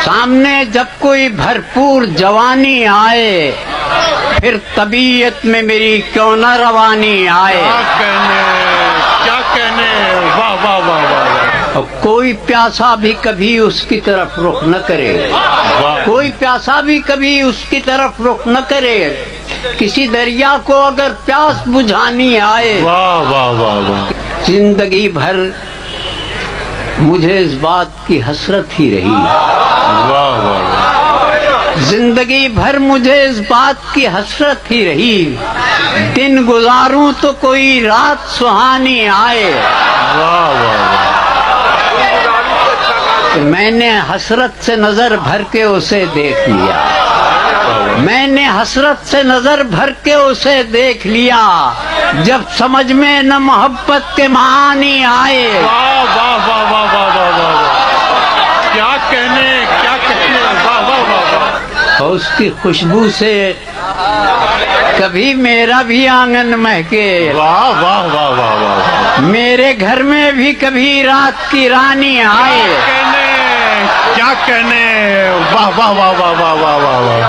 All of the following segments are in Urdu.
سامنے جب کوئی بھرپور جوانی آئے پھر طبیعت میں میری کیوں نہ روانی آئے. کیا کہنے واہ واہ واہ واہ. اور کوئی پیاسا بھی کبھی اس کی طرف رخ نہ کرے, کوئی پیاسا بھی کبھی اس کی طرف رخ نہ کرے. کسی دریا کو اگر پیاس بجھانی آئے واہ واہ واہ واہ. زندگی بھر مجھے اس بات کی حسرت ہی رہی, واہ واہ. زندگی بھر مجھے اس بات کی حسرت ہی رہی. دن گزاروں تو کوئی رات سہانی آئے. واہ واہ. میں نے حسرت سے نظر بھر کے اسے دیکھ لیا, میں نے حسرت سے نظر بھر کے اسے دیکھ لیا. جب سمجھ میں نہ محبت کے معانی آئے. واہ واہ واہ واہ واہ واہ واہ. کیا کہنے واہ واہ واہ واہ. اور اس کی خوشبو سے کبھی میرا بھی آنگن مہکے, واہ واہ واہ واہ واہ. میرے گھر میں بھی کبھی رات کی رانی آئے. کیا کہنے واہ واہ واہ واہ واہ واہ واہ واہ.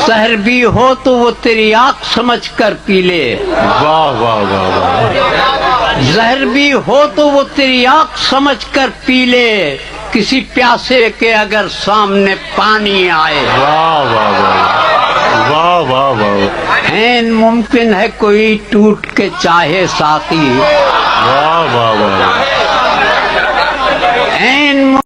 سحر بھی ہو تو وہ تیری آنکھ سمجھ کر پی لے, واہ واہ واہ واہ. زہر بھی ہو تو وہ تیری آنکھ سمجھ کر پی لے. کسی پیاسے کے اگر سامنے پانی آئے. واہ واہ واہ واہ واہ واہ. عین ممکن ہے کوئی ٹوٹ کے چاہے ساقی, واہ واہ واہ. عین